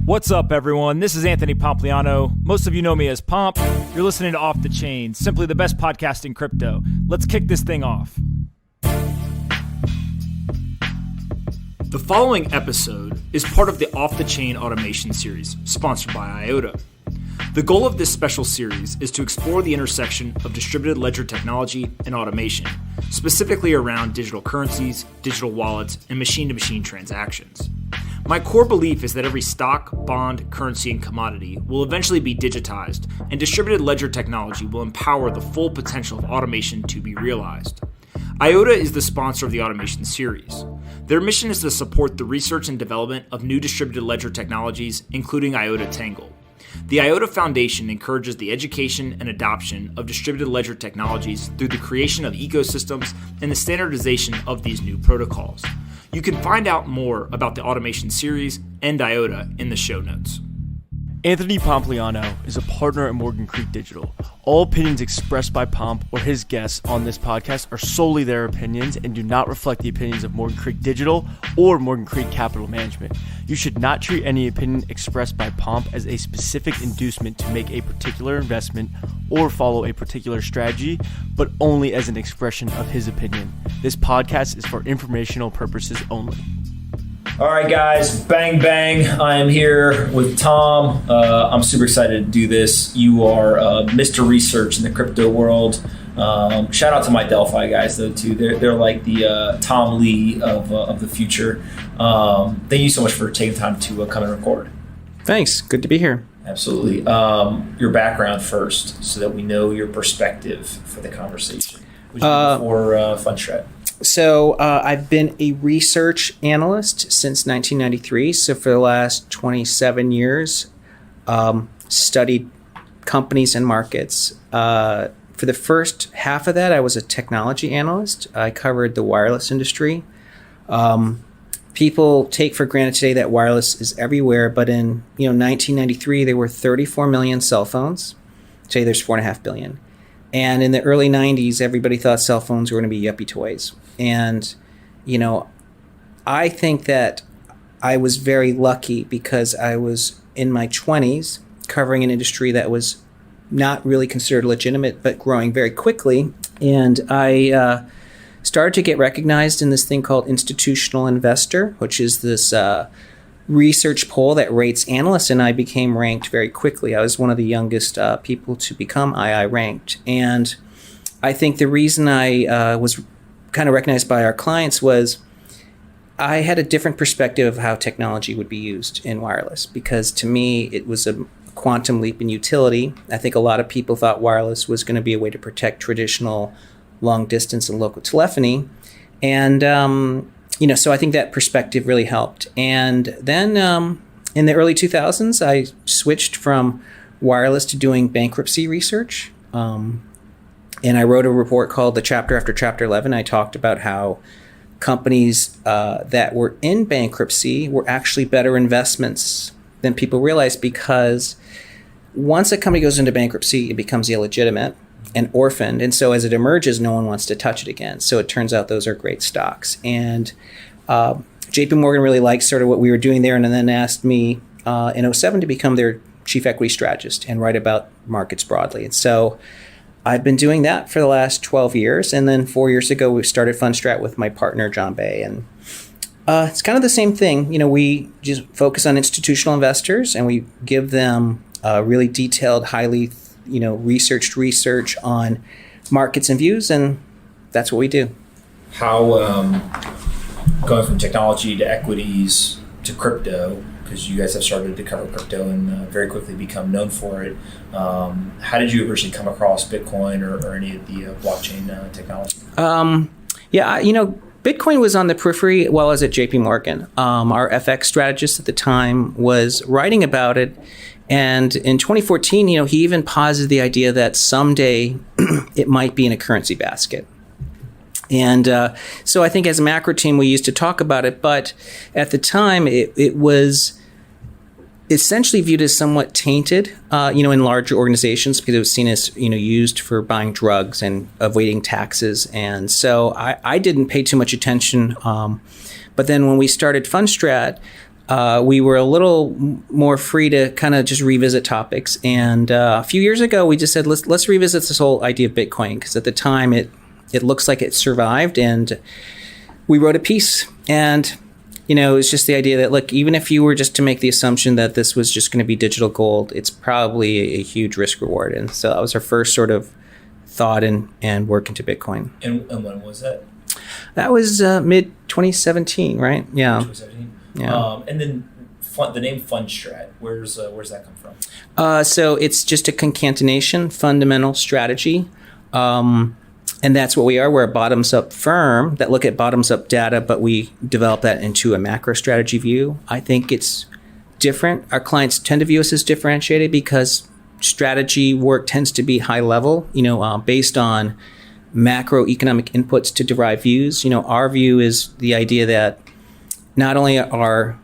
What's up, everyone? This is Anthony Pompliano. Most of you know me as Pomp. You're listening to Off the Chain, simply the best podcast in crypto. Let's kick this thing off. The following episode is part of the Off the Chain automation series, sponsored by IOTA. The goal of this special series is to explore the intersection of distributed ledger technology and automation, specifically around digital currencies, digital wallets, and machine-to-machine transactions. My core belief is that every stock, bond, currency, and commodity will eventually be digitized, and distributed ledger technology will empower the full potential of automation to be realized. IOTA is the sponsor of the automation series. Their mission is to support the research and development of new distributed ledger technologies, including IOTA Tangle. The IOTA Foundation encourages the education and adoption of distributed ledger technologies through the creation of ecosystems and the standardization of these new protocols. You can find out more about the automation series and IOTA in the show notes. Anthony Pompliano is a partner at Morgan Creek Digital. All opinions expressed by Pomp or his guests on this podcast are solely their opinions and do not reflect the opinions of Morgan Creek Digital or Morgan Creek Capital Management. You should not treat any opinion expressed by Pomp as a specific inducement to make a particular investment or follow a particular strategy, but only as an expression of his opinion. This podcast is for informational purposes only. All right, guys, bang, bang. I am here with Tom. I'm super excited to do this. You are Mr. Research in the crypto world. Shout out to my Delphi guys, though, too. They're like the Tom Lee of the future. Thank you so much for taking time to come and record. Thanks. Good to be here. Absolutely. Your background first, so that we know your perspective for the conversation. What did you do before Fundstrat? So I've been a research analyst since 1993. So for the last 27 years, studied companies and markets. For the first half of that, I was a technology analyst. I covered the wireless industry. People take for granted today that wireless is everywhere, but in 1993, there were 34 million cell phones. Today, there's 4.5 billion. And in the early 90s, everybody thought cell phones were going to be yuppie toys. And, I think that I was very lucky because I was in my 20s covering an industry that was not really considered legitimate, but growing very quickly. And I started to get recognized in this thing called Institutional Investor, which is this research poll that rates analysts, and I became ranked very quickly. I was one of the youngest people to become II ranked. And I think the reason I was kind of recognized by our clients was I had a different perspective of how technology would be used in wireless, because to me, it was a quantum leap in utility. I think a lot of people thought wireless was going to be a way to protect traditional long distance and local telephony. And so I think that perspective really helped. And then in the early 2000s, I switched from wireless to doing bankruptcy research. And I wrote a report called the Chapter After Chapter 11. I talked about how companies that were in bankruptcy were actually better investments than people realized, because once a company goes into bankruptcy, it becomes illegitimate and orphaned. And so as it emerges, no one wants to touch it again. So it turns out those are great stocks. And JP Morgan really liked sort of what we were doing there, and then asked me in 2007 to become their Chief Equity Strategist and write about markets broadly. And so I've been doing that for the last 12 years. And then 4 years ago, we started Fundstrat with my partner, John Bay. And it's kind of the same thing. We just focus on institutional investors, and we give them really detailed, highly research on markets and views, and that's what we do. How, going from technology to equities to crypto, because you guys have started to cover crypto and very quickly become known for it, how did you originally come across Bitcoin or any of the blockchain technology? Bitcoin was on the periphery while I was at JP Morgan. Our FX strategist at the time was writing about it. And in 2014, he even posited the idea that someday it might be in a currency basket. And so I think as a macro team, we used to talk about it. But at the time, it was essentially viewed as somewhat tainted, in larger organizations, because it was seen as, used for buying drugs and avoiding taxes. And so I didn't pay too much attention. But then when we started Fundstrat, we were a little more free to kind of just revisit topics. And a few years ago, we just said, let's revisit this whole idea of Bitcoin, because at the time it looks like it survived. And we wrote a piece, and it's just the idea that, look, even if you were just to make the assumption that this was just going to be digital gold, it's probably a huge risk reward. And so that was our first sort of thought and work into Bitcoin. And when was that? That was mid 2017, right? Yeah. 2017. Yeah. And then the name Fundstrat, where's that come from? So it's just a concatenation, fundamental strategy. And that's what we are. We're a bottoms-up firm that look at bottoms-up data, but we develop that into a macro strategy view. I think it's different. Our clients tend to view us as differentiated because strategy work tends to be high level, based on macroeconomic inputs to derive views. Our view is the idea that not only are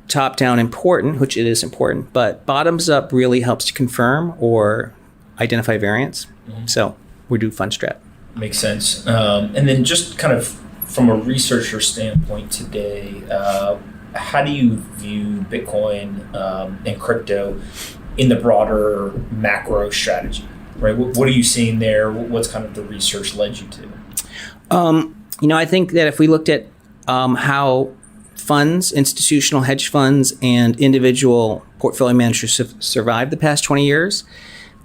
top-down important, which it is important, but bottoms-up really helps to confirm or identify variance. Mm-hmm. So we do Fundstrat. Makes sense. And then just kind of from a researcher standpoint today, how do you view Bitcoin and crypto in the broader macro strategy, right? What are you seeing there? What's kind of the research led you to? I think that if we looked at how funds, institutional hedge funds, and individual portfolio managers have survived the past 20 years,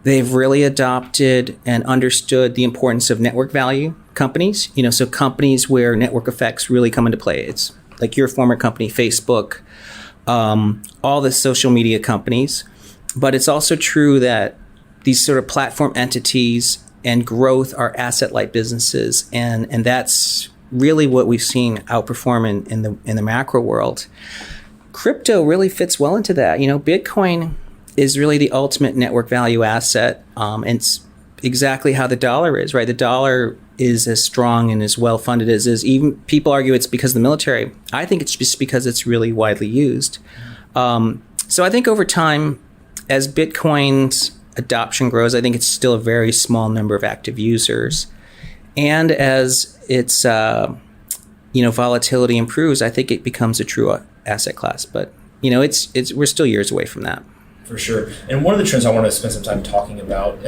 they've really adopted and understood the importance of network value companies, so companies where network effects really come into play. It's like your former company, Facebook, all the social media companies. But it's also true that these sort of platform entities and growth are asset-light businesses. And that's really what we've seen outperform in the macro world. Crypto really fits well into that. Bitcoin is really the ultimate network value asset. And it's exactly how the dollar is, right? The dollar is as strong and as well funded as is. Even people argue it's because of the military. I think it's just because it's really widely used. So I think over time, as Bitcoin's adoption grows, I think it's still a very small number of active users. And as its volatility improves, I think it becomes a true asset class. But we're still years away from that. For sure. And one of the trends I want to spend some time talking about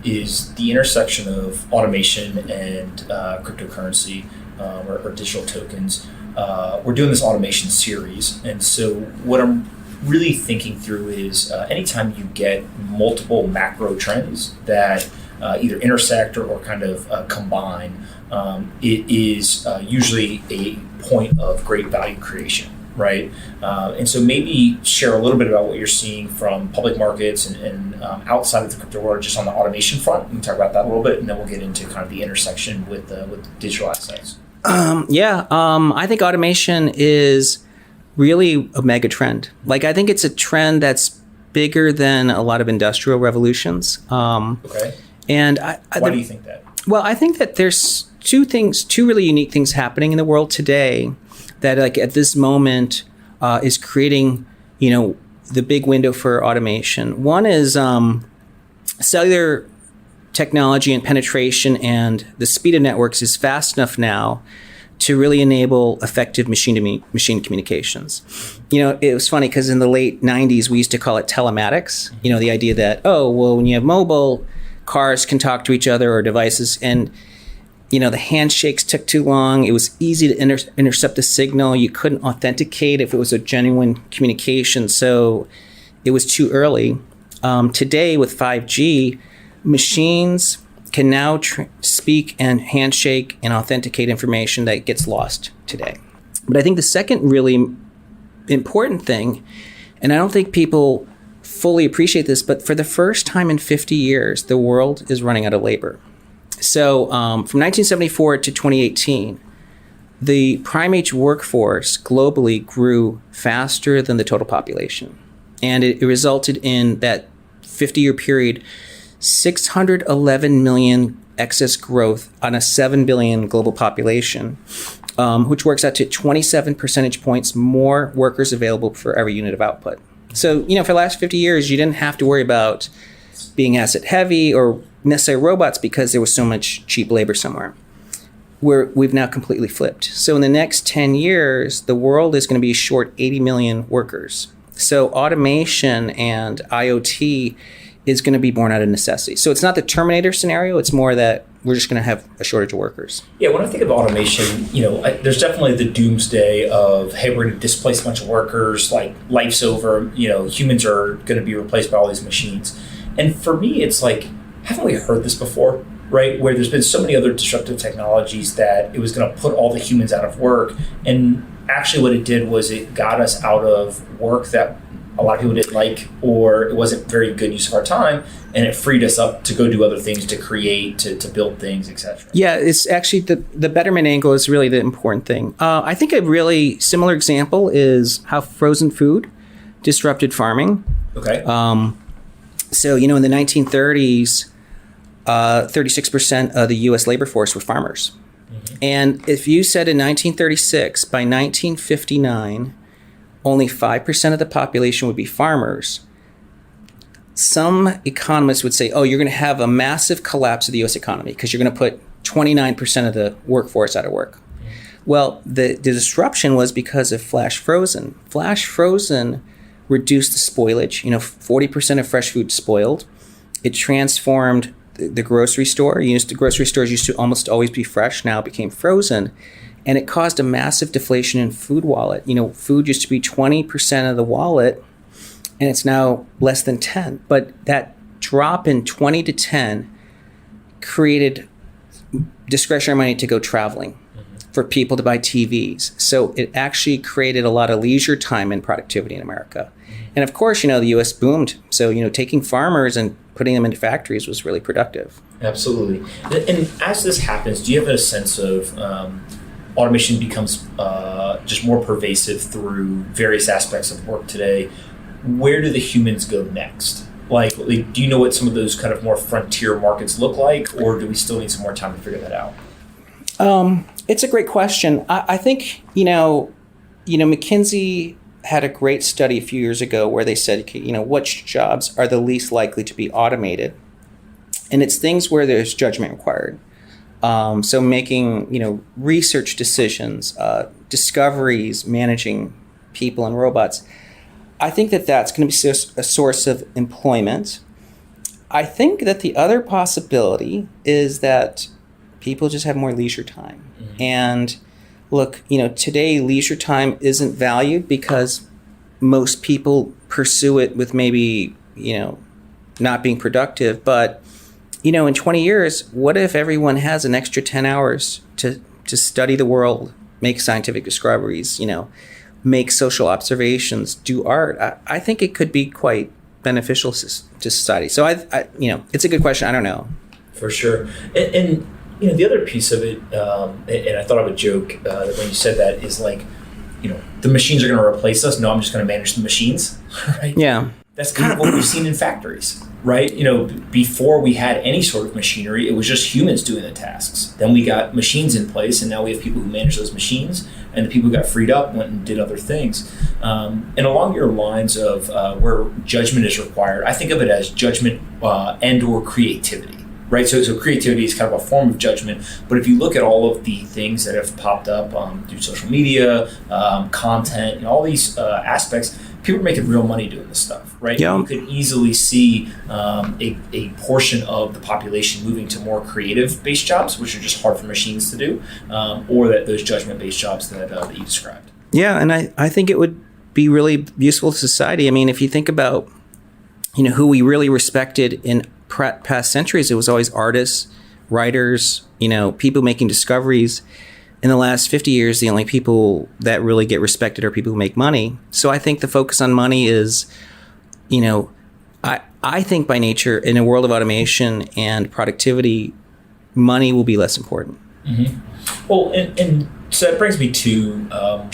is the intersection of automation and cryptocurrency or digital tokens. We're doing this automation series. And so what I'm really thinking through is anytime you get multiple macro trends that either intersect or kind of combine, it is usually a point of great value creation. Right. And so maybe share a little bit about what you're seeing from public markets and outside of the crypto world, just on the automation front. We can talk about that a little bit, and then we'll get into kind of the intersection with digital assets. I think automation is really a mega trend. I think it's a trend that's bigger than a lot of industrial revolutions. Okay. And why do you think that? Well, I think that there's two really unique things happening in the world today that at this moment is creating, the big window for automation. One is cellular technology and penetration, and the speed of networks is fast enough now to really enable effective machine-to-machine communications. It was funny because in the late 90s, we used to call it telematics. The idea that, when you have mobile, cars can talk to each other or devices, and the handshakes took too long. It was easy to intercept a signal. You couldn't authenticate if it was a genuine communication, so it was too early. Today, with 5G, machines can now speak and handshake and authenticate information that gets lost today. But I think the second really important thing, and I don't think people fully appreciate this, but for the first time in 50 years, the world is running out of labor. So from 1974 to 2018, the prime age workforce globally grew faster than the total population. And it resulted in that 50-year period, 611 million excess growth on a 7 billion global population, which works out to 27 percentage points more workers available for every unit of output. So, for the last 50 years, you didn't have to worry about being asset heavy or necessarily robots because there was so much cheap labor somewhere. we've now completely flipped. So in the next 10 years, the world is going to be short 80 million workers. So automation and IoT is going to be born out of necessity. So it's not the Terminator scenario. It's more that we're just going to have a shortage of workers. Yeah, when I think of automation, there's definitely the doomsday of, hey, we're going to displace a bunch of workers, like life's over, humans are going to be replaced by all these machines. And for me, it's like, haven't we heard this before, right? Where there's been so many other disruptive technologies that it was going to put all the humans out of work. And actually what it did was it got us out of work that a lot of people didn't like, or it wasn't very good use of our time, and it freed us up to go do other things, to create, to build things, etc. Yeah, it's actually the betterment angle is really the important thing. I think a really similar example is how frozen food disrupted farming. Okay. So, in the 1930s, 36% of the U.S. labor force were farmers. Mm-hmm. And if you said in 1936, by 1959, only 5% of the population would be farmers, some economists would say, oh, you're going to have a massive collapse of the U.S. economy because you're going to put 29% of the workforce out of work. Well, the disruption was because of flash frozen. Flash frozen reduced the spoilage. 40% of fresh food spoiled. It transformed the grocery store. The grocery stores used to almost always be fresh, now it became frozen. And it caused a massive deflation in food wallet. Food used to be 20% of the wallet, and it's now less than 10. But that drop in 20 to 10 created discretionary money to go traveling, for people to buy TVs. So it actually created a lot of leisure time and productivity in America. And of course, the U.S. boomed. So, taking farmers and putting them into factories was really productive. Absolutely. And as this happens, do you have a sense of automation becomes just more pervasive through various aspects of work today? Where do the humans go next? Like, do you know what some of those kind of more frontier markets look like, or do we still need some more time to figure that out? It's a great question. I think, McKinsey had a great study a few years ago where they said, which jobs are the least likely to be automated? And it's things where there's judgment required. So making, research decisions, discoveries, managing people and robots. I think that's going to be a source of employment. I think that the other possibility is that people just have more leisure time. Mm-hmm. And look, today leisure time isn't valued because most people pursue it with maybe, not being productive. But, in 20 years, what if everyone has an extra 10 hours to study the world, make scientific discoveries, make social observations, do art? I think it could be quite beneficial to society. So it's a good question. I don't know. For sure. And the other piece of it, and I thought of a joke when you said that, is like, the machines are going to replace us. No, I'm just going to manage the machines. Right? Yeah. That's kind of what we've seen in factories, right? Before we had any sort of machinery, it was just humans doing the tasks. Then we got machines in place, and now we have people who manage those machines, and the people who got freed up went and did other things. And along your lines of where judgment is required, I think of it as judgment and or creativity. Right, so creativity is kind of a form of judgment. But if you look at all of the things that have popped up through social media, content, all these aspects, people are making real money doing this stuff, right? Yeah. You could easily see a portion of the population moving to more creative-based jobs, which are just hard for machines to do, or those judgment-based jobs that you described. Yeah, and I think it would be really useful to society. I mean, if you think about, who we really respected in past centuries, it was always artists, writers, people making discoveries. In the last 50 years, the only people that really get respected are people who make money. So I think the focus on money is, I think by nature, in a world of automation and productivity, money will be less important. Mm-hmm. Well, and so that brings me to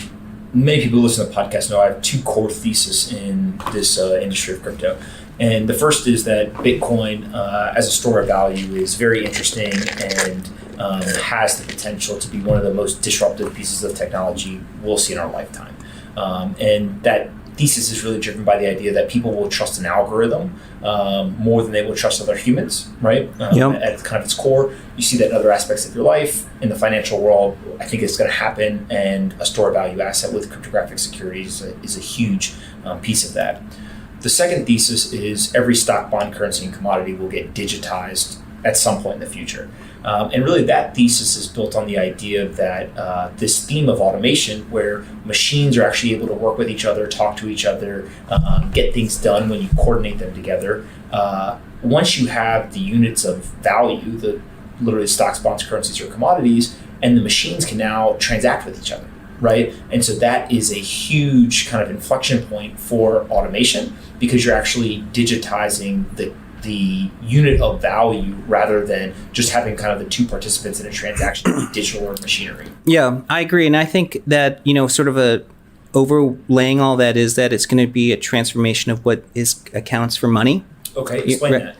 many people who listen to the podcast know I have two core theses in this industry of crypto. And the first is that Bitcoin as a store of value is very interesting and has the potential to be one of the most disruptive pieces of technology we'll see in our lifetime. And that thesis is really driven by the idea that people will trust an algorithm more than they will trust other humans, right? At kind of its core. You see that in other aspects of your life. In the financial world, I think it's going to happen, and a store value asset with cryptographic securities is a huge piece of that. The second thesis is every stock, bond, currency, and commodity will get digitized at some point in the future. And really that thesis is built on the idea that this theme of automation, where machines are actually able to work with each other, talk to each other, get things done when you coordinate them together. Once you have the units of value, literally stocks, bonds, currencies, or commodities, and the machines can now transact with each other, right? And so that is a huge kind of inflection point for automation, because you're actually digitizing the unit of value rather than just having kind of the two participants in a transaction be digital or machinery. Yeah, I agree. And I think that, sort of overlaying all that is that it's going to be a transformation of what accounts for money. Okay, explain that.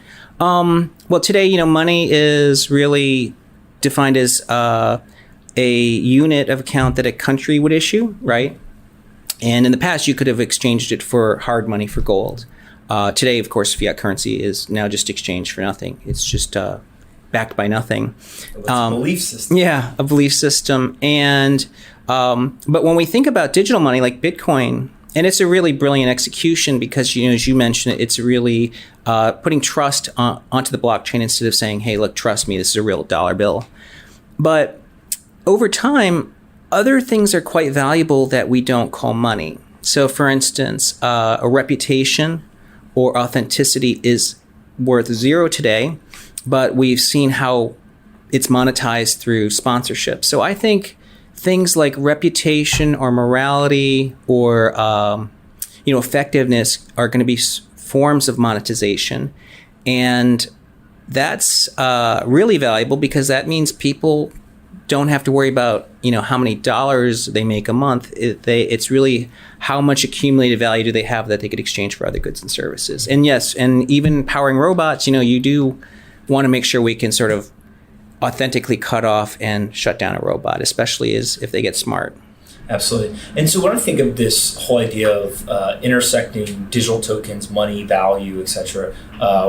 Well, today, money is really defined as a unit of account that a country would issue, right? And in the past, you could have exchanged it for hard money, for gold. Today, of course, fiat currency is now just exchanged for nothing. It's just backed by nothing. It's a belief system. Yeah, a belief system. And but when we think about digital money like Bitcoin, and it's a really brilliant execution because, as you mentioned, it's really putting trust onto the blockchain instead of saying, hey, look, trust me, this is a real dollar bill. But over time, other things are quite valuable that we don't call money. So, for instance, a reputation or authenticity is worth zero today, but we've seen how it's monetized through sponsorship. So I think things like reputation or morality or effectiveness are going to be forms of monetization, and that's really valuable because that means people don't have to worry about how many dollars they make a month. It's really how much accumulated value do they have that they could exchange for other goods and services. And yes, and even powering robots, you do want to make sure we can sort of authentically cut off and shut down a robot, especially if they get smart. Absolutely. And so when I think of this whole idea of intersecting digital tokens, money, value, et cetera,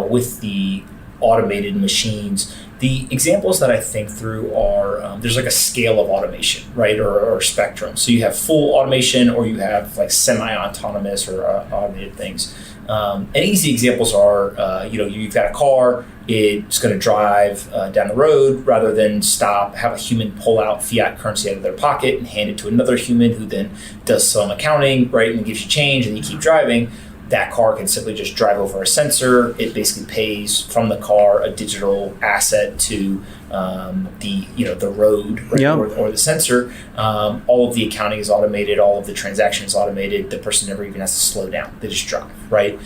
with the automated machines, the examples that I think through are there's like a scale of automation, right, or spectrum. So you have full automation, or you have like semi-autonomous or automated things. And easy examples are, you've got a car, it's going to drive down the road rather than stop, have a human pull out fiat currency out of their pocket and hand it to another human who then does some accounting, right, and gives you change, and you keep driving. That car can simply just drive over a sensor. It basically pays from the car a digital asset to the road, right, yep, or the sensor. All of the accounting is automated. All of the transactions automated. The person never even has to slow down. They just drive, right?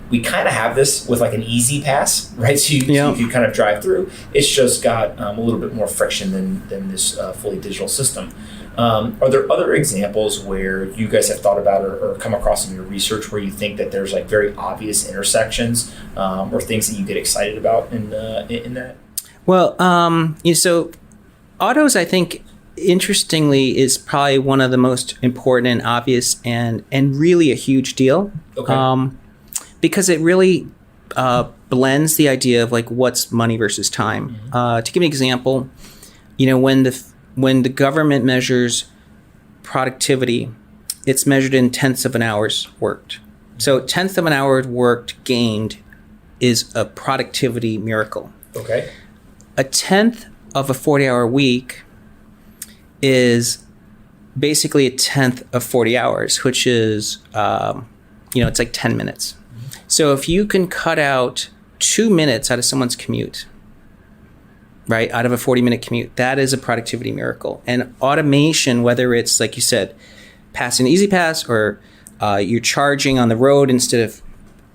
We kind of have this with like an easy pass, right? So you can kind of drive through. It's just got a little bit more friction than this fully digital system. Are there other examples where you guys have thought about or come across in your research where you think that there's like very obvious intersections or things that you get excited about in that? Well, so autos, I think, interestingly, is probably one of the most important and obvious and really a huge deal. Okay. Because it really blends the idea of like what's money versus time. Mm-hmm. To give an example, when the government measures productivity, it's measured in tenths of an hour's worked. So tenth of an hour worked gained is a productivity miracle. Okay. A tenth of a 40-hour week is basically a tenth of 40 hours, which is, it's like 10 minutes. Mm-hmm. So if you can cut out 2 minutes out of someone's commute, right, out of a 40-minute commute, that is a productivity miracle. And automation, whether it's, like you said, passing an easy pass or you're charging on the road instead of,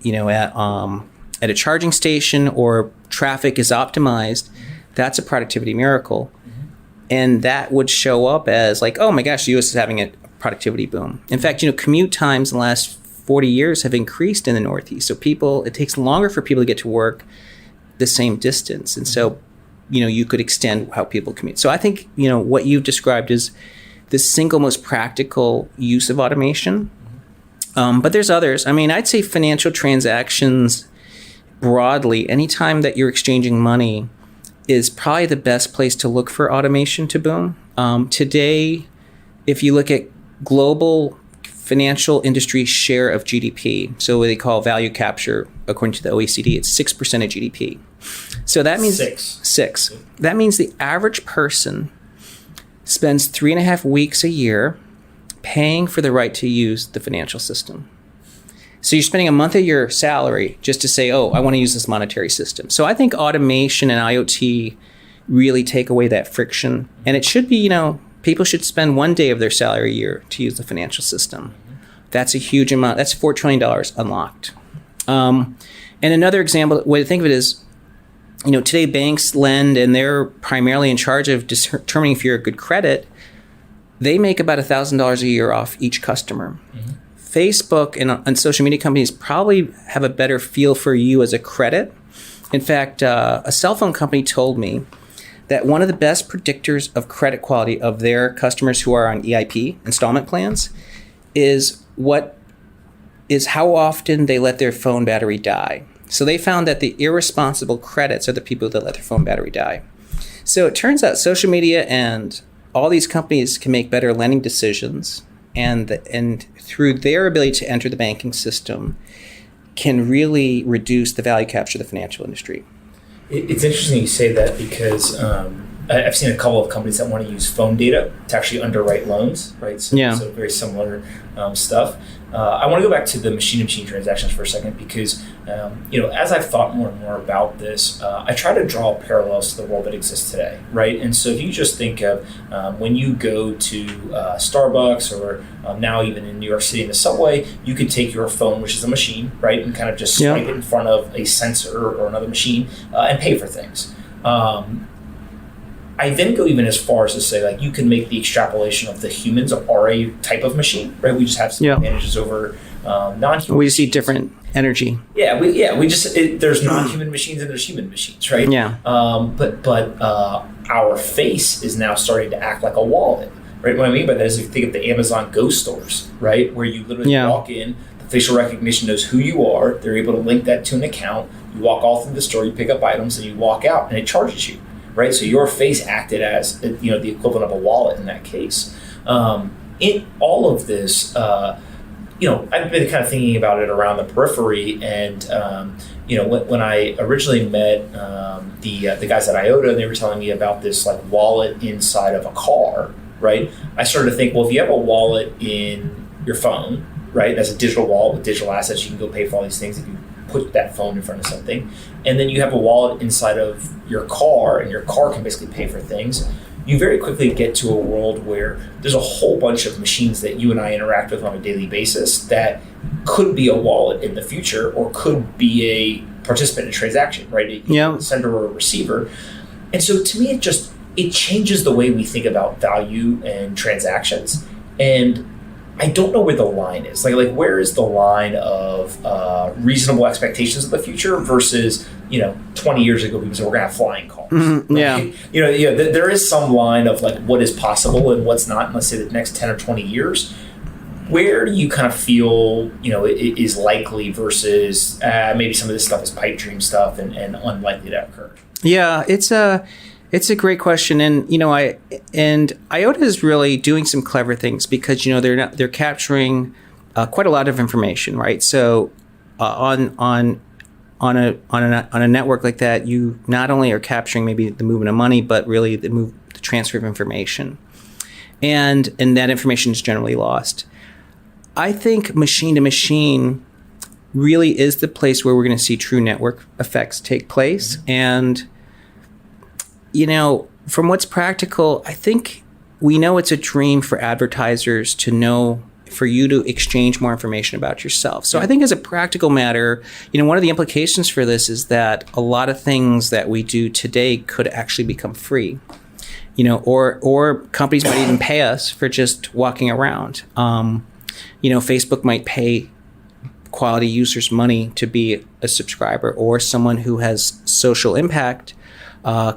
at a charging station, or traffic is optimized, that's a productivity miracle. Mm-hmm. And that would show up as like, oh my gosh, the U.S. is having a productivity boom. In fact, commute times in the last 40 years have increased in the Northeast. So it takes longer for people to get to work the same distance. And so, you could extend how people commute. So I think, what you've described is the single most practical use of automation. But there's others. I mean, I'd say financial transactions broadly, anytime that you're exchanging money, is probably the best place to look for automation to boom. Today, if you look at global financial industry share of GDP, so what they call value capture, according to the OECD, it's 6% of GDP. So that means six. That means the average person spends 3.5 weeks a year paying for the right to use the financial system. So you're spending a month of your salary just to say, oh, I want to use this monetary system. So I think automation and IoT really take away that friction. And it should be, people should spend 1 day of their salary a year to use the financial system. That's a huge amount. That's $4 trillion unlocked. And another example, way to think of it is, today banks lend and they're primarily in charge of determining if you're a good credit. They make about $1,000 a year off each customer. Mm-hmm. Facebook and social media companies probably have a better feel for you as a credit. In fact, a cell phone company told me that one of the best predictors of credit quality of their customers who are on EIP, installment plans, is how often they let their phone battery die. So they found that the irresponsible credits are the people that let their phone battery die. So it turns out social media and all these companies can make better lending decisions, and through their ability to enter the banking system can really reduce the value capture of the financial industry. It's interesting you say that because I've seen a couple of companies that want to use phone data to actually underwrite loans, right? So very similar stuff. I want to go back to the machine-to-machine transactions for a second because, as I've thought more and more about this, I try to draw parallels to the world that exists today, right? And so if you just think of when you go to Starbucks or now even in New York City in the subway, you could take your phone, which is a machine, right, and kind of just swipe it in front of a sensor or another machine and pay for things. I then go even as far as to say, like, you can make the extrapolation of the humans are a type of machine, right? We just have some advantages over non-human. We see different energy. There's non-human machines and there's human machines, right? Yeah. But our face is now starting to act like a wallet, right? What I mean by that is if you think of the Amazon Go stores, right, where you literally walk in, the facial recognition knows who you are. They're able to link that to an account. You walk all through the store, you pick up items, and you walk out, and it charges you. Right, so your face acted as the equivalent of a wallet in that case. In all of this, I've been kind of thinking about it around the periphery, and when I originally met the guys at IOTA, and they were telling me about this like wallet inside of a car. Right, I started to think, well, if you have a wallet in your phone, right, that's a digital wallet with digital assets, you can go pay for all these things if you put that phone in front of something, and then you have a wallet inside of your car, and your car can basically pay for things. You very quickly get to a world where there's a whole bunch of machines that you and I interact with on a daily basis that could be a wallet in the future or could be a participant in a transaction, right? A sender or a receiver. And so to me, it changes the way we think about value and transactions. And I don't know where the line is. Like where is the line of reasonable expectations of the future versus 20 years ago we said we're gonna have flying cars. Mm-hmm. Right? There is some line of like what is possible and what's not. And let's say the next 10 or 20 years, where do you kind of feel is likely versus maybe some of this stuff is pipe dream stuff and unlikely to occur? Yeah, it's a great question, and IOTA is really doing some clever things because they're capturing quite a lot of information, right? So on a network like that, you not only are capturing maybe the movement of money, but really the transfer of information, and that information is generally lost. I think machine to machine really is the place where we're going to see true network effects take place, and from what's practical, I think we know it's a dream for advertisers to know, for you to exchange more information about yourself. So I think as a practical matter, one of the implications for this is that a lot of things that we do today could actually become free, or companies might even pay us for just walking around. Facebook might pay quality users money to be a subscriber, or someone who has social impact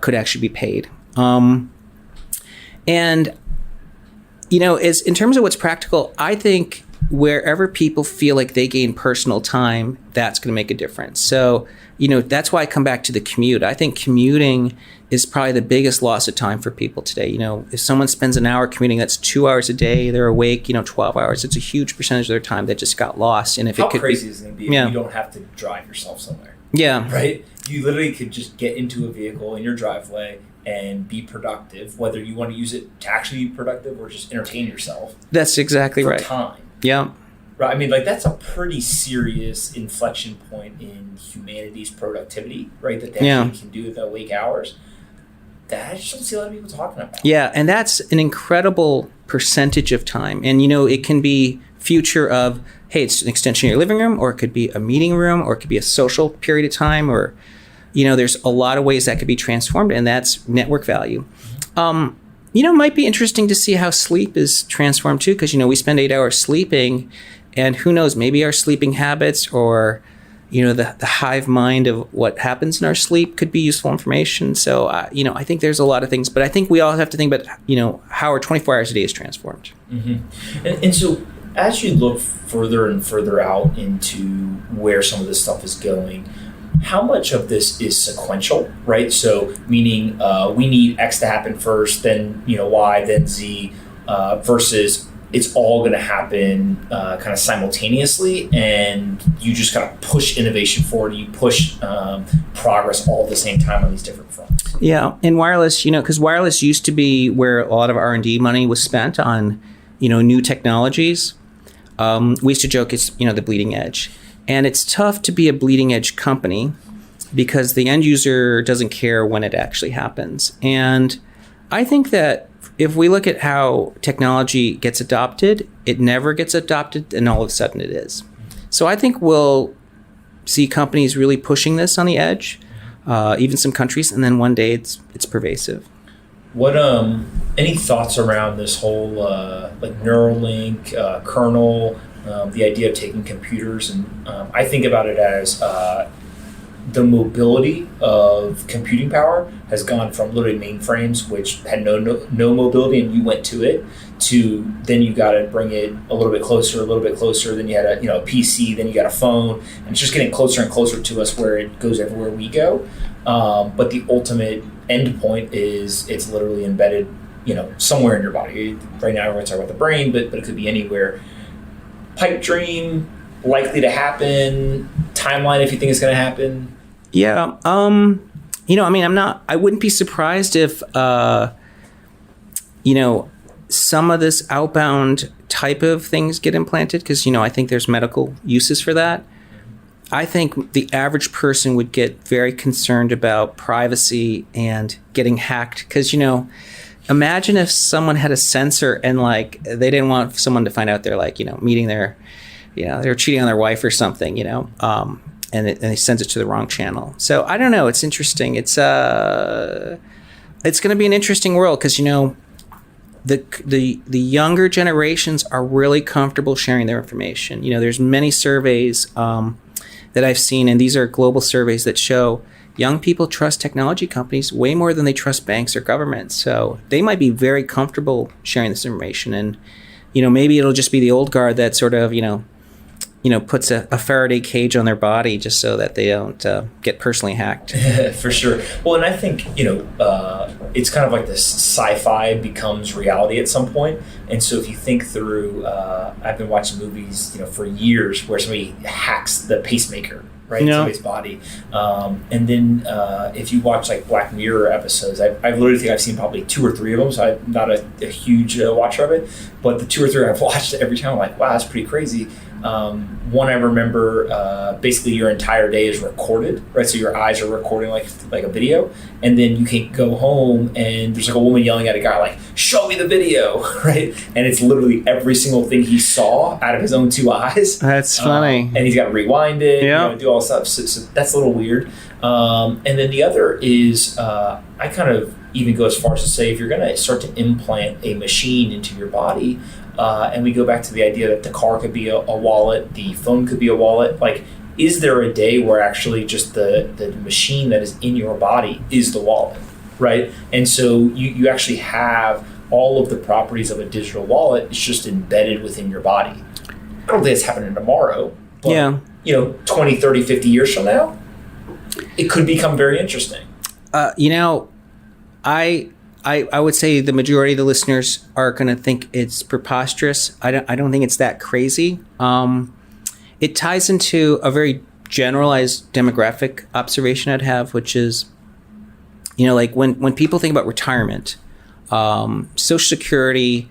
could actually be paid. As in terms of what's practical, I think wherever people feel like they gain personal time, that's going to make a difference. So, that's why I come back to the commute. I think commuting is probably the biggest loss of time for people today. If someone spends an hour commuting, that's 2 hours a day, they're awake, 12 hours. It's a huge percentage of their time that just got lost. And if How it could crazy is it going to be if you don't have to drive yourself somewhere? Yeah. Right? You literally could just get into a vehicle in your driveway and be productive, whether you want to use it to actually be productive or just entertain yourself. That's exactly for right. Time. Yeah. Right. I mean, like, that's a pretty serious inflection point in humanity's productivity, right? That they actually can do with the awake hours. That I just don't see a lot of people talking about. Yeah, and that's an incredible percentage of time. And, it can be future of, hey, it's an extension of your living room, or it could be a meeting room, or it could be a social period of time, or, there's a lot of ways that could be transformed, and that's network value. It might be interesting to see how sleep is transformed too, because, we spend 8 hours sleeping, and who knows, maybe our sleeping habits or, the hive mind of what happens in our sleep could be useful information. So, I think there's a lot of things, but I think we all have to think about, how our 24 hours a day is transformed. Mm-hmm. And so as you look further and further out into where some of this stuff is going, how much of this is sequential, right? So meaning we need X to happen first, then, Y, then Z, versus it's all going to happen kind of simultaneously, and you just kind of push innovation forward. You push progress all at the same time on these different fronts. Yeah, and wireless, because wireless used to be where a lot of R&D money was spent on, new technologies. We used to joke it's, the bleeding edge. And it's tough to be a bleeding edge company because the end user doesn't care when it actually happens. And I think that if we look at how technology gets adopted, it never gets adopted, and all of a sudden it is. So I think we'll see companies really pushing this on the edge, even some countries, and then one day it's pervasive. What any thoughts around this whole like Neuralink, kernel, the idea of taking computers, and I think about it as the mobility of computing power has gone from literally mainframes, which had no mobility, and you went to it, to then you got to bring it a little bit closer. Then you had a PC, then you got a phone, and it's just getting closer and closer to us, where it goes everywhere we go. But the ultimate end point is it's literally embedded, somewhere in your body. Right now, we're talking about the brain, but it could be anywhere. Pipe dream, likely to happen. Timeline, if you think it's going to happen. Yeah. I wouldn't be surprised if, some of this outbound type of things get implanted, because, I think there's medical uses for that. I think the average person would get very concerned about privacy and getting hacked, because, imagine if someone had a sensor and they didn't want someone to find out they're meeting their, they're cheating on their wife or something, and it sends it to the wrong channel. So I don't know. It's interesting. It's going to be an interesting world, because, the younger generations are really comfortable sharing their information. There's many surveys that I've seen, and these are global surveys that show young people trust technology companies way more than they trust banks or governments. So they might be very comfortable sharing this information. And, maybe it'll just be the old guard that sort of, puts a Faraday cage on their body just so that they don't get personally hacked. For sure. Well, and I think, it's kind of like this sci-fi becomes reality at some point. And so if you think through, I've been watching movies, for years where somebody hacks the pacemaker, right, in somebody's body. And then if you watch Black Mirror episodes, I literally think I've seen probably 2 or 3 of them, so I'm not a huge watcher of it. But the 2 or 3 I've watched, every time I'm like, wow, that's pretty crazy. One I remember, basically your entire day is recorded, right? So your eyes are recording like a video, and then you can go home and there's a woman yelling at a guy show me the video, right? And it's literally every single thing he saw out of his own 2 eyes. That's funny. And he's got to rewind it, do all this stuff. So that's a little weird. And then the other is, I kind of even go as far as to say, if you're going to start to implant a machine into your body, and we go back to the idea that the car could be a wallet, the phone could be a wallet. Is there a day where actually just the machine that is in your body is the wallet, right? And so you actually have all of the properties of a digital wallet. It's just embedded within your body. I don't think it's happening tomorrow. But, Yeah. 20, 30, 50 years from now, it could become very interesting. I would say the majority of the listeners are going to think it's preposterous. I don't think it's that crazy. It ties into a very generalized demographic observation I'd have, which is, like when people think about retirement, Social Security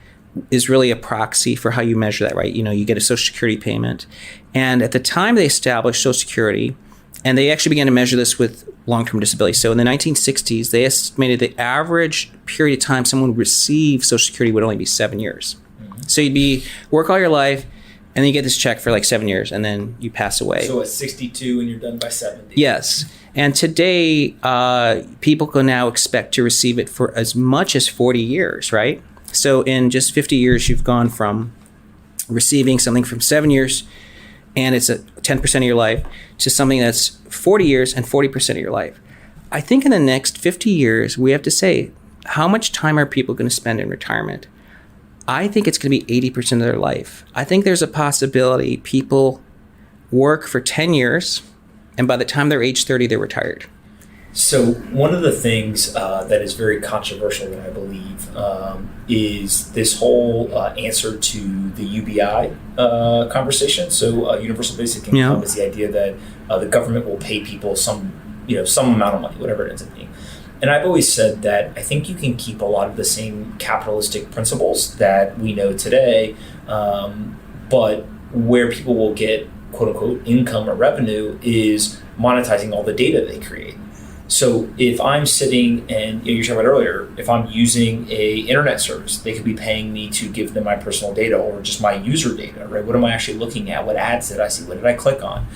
is really a proxy for how you measure that, right? You get a Social Security payment. And at the time they established Social Security, and they actually began to measure this with long-term disability. So in the 1960s, they estimated the average period of time someone would receive Social Security would only be 7 years. Mm-hmm. So you'd work all your life, and then you get this check for like 7 years, and then you pass away. So at 62, and you're done by 70. Yes. And today, people can now expect to receive it for as much as 40 years, right? So in just 50 years, you've gone from receiving something from 7 years, and it's a 10% of your life, to something that's 40 years and 40% of your life. I think in the next 50 years, we have to say, how much time are people going to spend in retirement? I think it's going to be 80% of their life. I think there's a possibility people work for 10 years, and by the time they're age 30, they're retired. So one of the things that is very controversial, that I believe, is this whole answer to the UBI conversation. So universal basic income is the idea that the government will pay people some amount of money, whatever it ends up being. And I've always said that I think you can keep a lot of the same capitalistic principles that we know today, but where people will get quote unquote income or revenue is monetizing all the data they create. So if I'm sitting and you were talking about earlier, if I'm using a internet service, they could be paying me to give them my personal data or just my user data, right? What am I actually looking at? What ads did I see? What did I click on?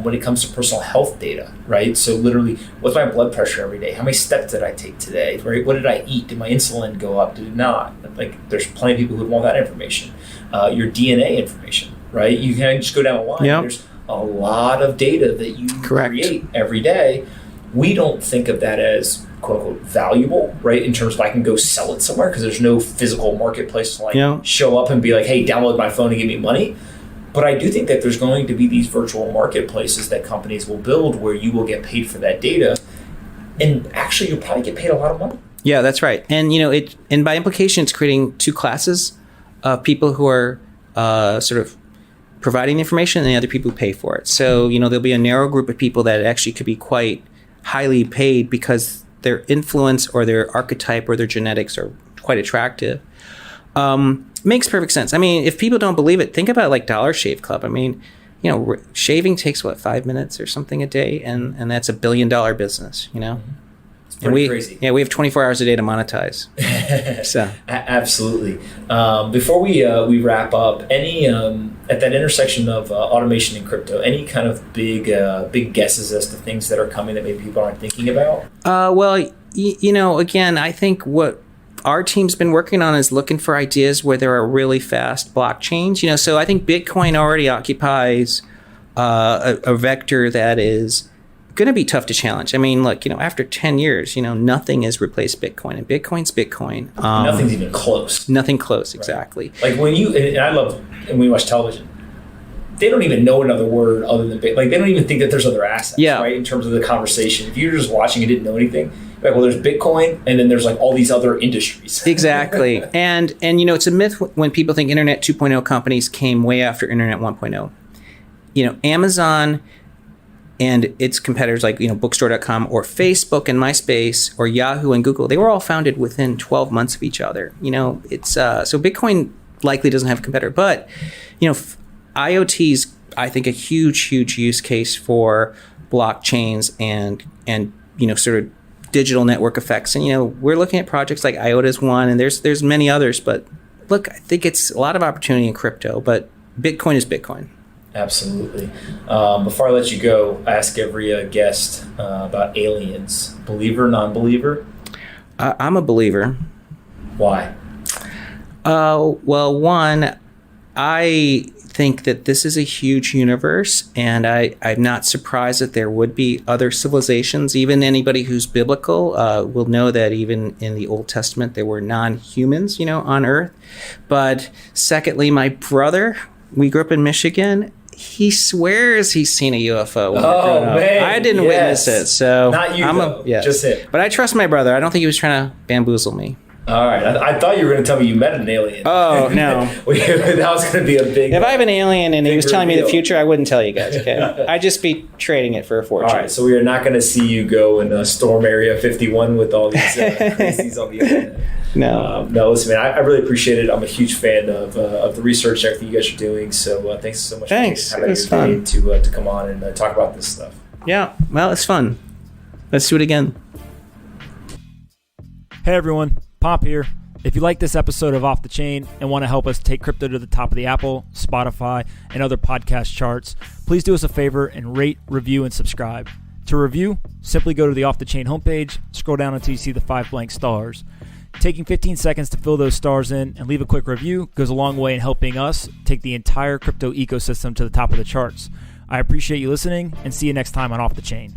When it comes to personal health data, right? So literally, what's my blood pressure every day? How many steps did I take today, right? What did I eat? Did my insulin go up? Did it not? Like, there's plenty of people who want that information. Your DNA information, right? You can just go down the line. Yep. There's a lot of data that you create every day. We don't think of that as quote unquote valuable, right? In terms of I can go sell it somewhere because there's no physical marketplace to show up and be like, hey, download my phone and give me money. But I do think that there's going to be these virtual marketplaces that companies will build where you will get paid for that data. And actually, you'll probably get paid a lot of money. Yeah, that's right. And, and by implication, it's creating two classes of people who are sort of providing the information and the other people who pay for it. So, there'll be a narrow group of people that actually could be quite highly paid because their influence or their archetype or their genetics are quite attractive. Makes perfect sense. I mean, if people don't believe it, think about like Dollar Shave Club. I mean, shaving takes 5 minutes or something a day, and that's $1 billion business, It's pretty crazy. Yeah, we have 24 hours a day to monetize. So absolutely. Before we wrap up, any at that intersection of automation and crypto, any kind of big guesses as to things that are coming that maybe people aren't thinking about? Well, again, I think what our team's been working on is looking for ideas where there are really fast blockchains. So I think Bitcoin already occupies a vector that is going to be tough to challenge. I mean, look, after 10 years, nothing has replaced Bitcoin, and Bitcoin's Bitcoin. Nothing's even close. Nothing close, exactly. Right. Like when we watch television, they don't even know another word other than Bitcoin. Like they don't even think that there's other assets, right? In terms of the conversation. If you're just watching and didn't know anything, like, well, there's Bitcoin, and then there's like all these other industries. Exactly. and it's a myth when people think Internet 2.0 companies came way after Internet 1.0. Amazon and its competitors like bookstore.com or Facebook and MySpace or Yahoo and Google, they were all founded within 12 months of each other. It's so Bitcoin likely doesn't have a competitor, but IoT's I think a huge use case for blockchains and sort of digital network effects. And we're looking at projects like IOTA's one, and there's many others. But look, I think it's a lot of opportunity in crypto, but Bitcoin is Bitcoin. Absolutely. Before I let you go, I ask every guest about aliens. Believer, non-believer? I'm a believer. Why? Well, one, I think that this is a huge universe, and I'm not surprised that there would be other civilizations. Even anybody who's biblical will know that even in the Old Testament there were non-humans, on Earth. But secondly, my brother we grew up in Michigan. He swears he's seen a UFO. When Oh, man. I didn't witness it, so not you, though. Just him. But I trust my brother. I don't think he was trying to bamboozle me. All right. I thought you were going to tell me you met an alien. Oh, no. That was going to be a big... If I have an alien and he was telling me the reveal. future, I wouldn't tell you guys, okay? I'd just be trading it for a fortune. All right, so we are not going to see you go and storm Area 51 with all these crazies on the internet. No. No, listen, man, I really appreciate it. I'm a huge fan of the research and everything you guys are doing. So thanks so much Thanks. for having It was your day to come on and talk about this stuff. Yeah, well, it's fun. Let's do it again. Hey everyone, Pomp here. If you like this episode of Off the Chain and want to help us take crypto to the top of the Apple, Spotify, and other podcast charts, please do us a favor and rate, review, and subscribe. To review, simply go to the Off the Chain homepage, scroll down until you see the 5 blank stars. Taking 15 seconds to fill those stars in and leave a quick review goes a long way in helping us take the entire crypto ecosystem to the top of the charts. I appreciate you listening and see you next time on Off the Chain.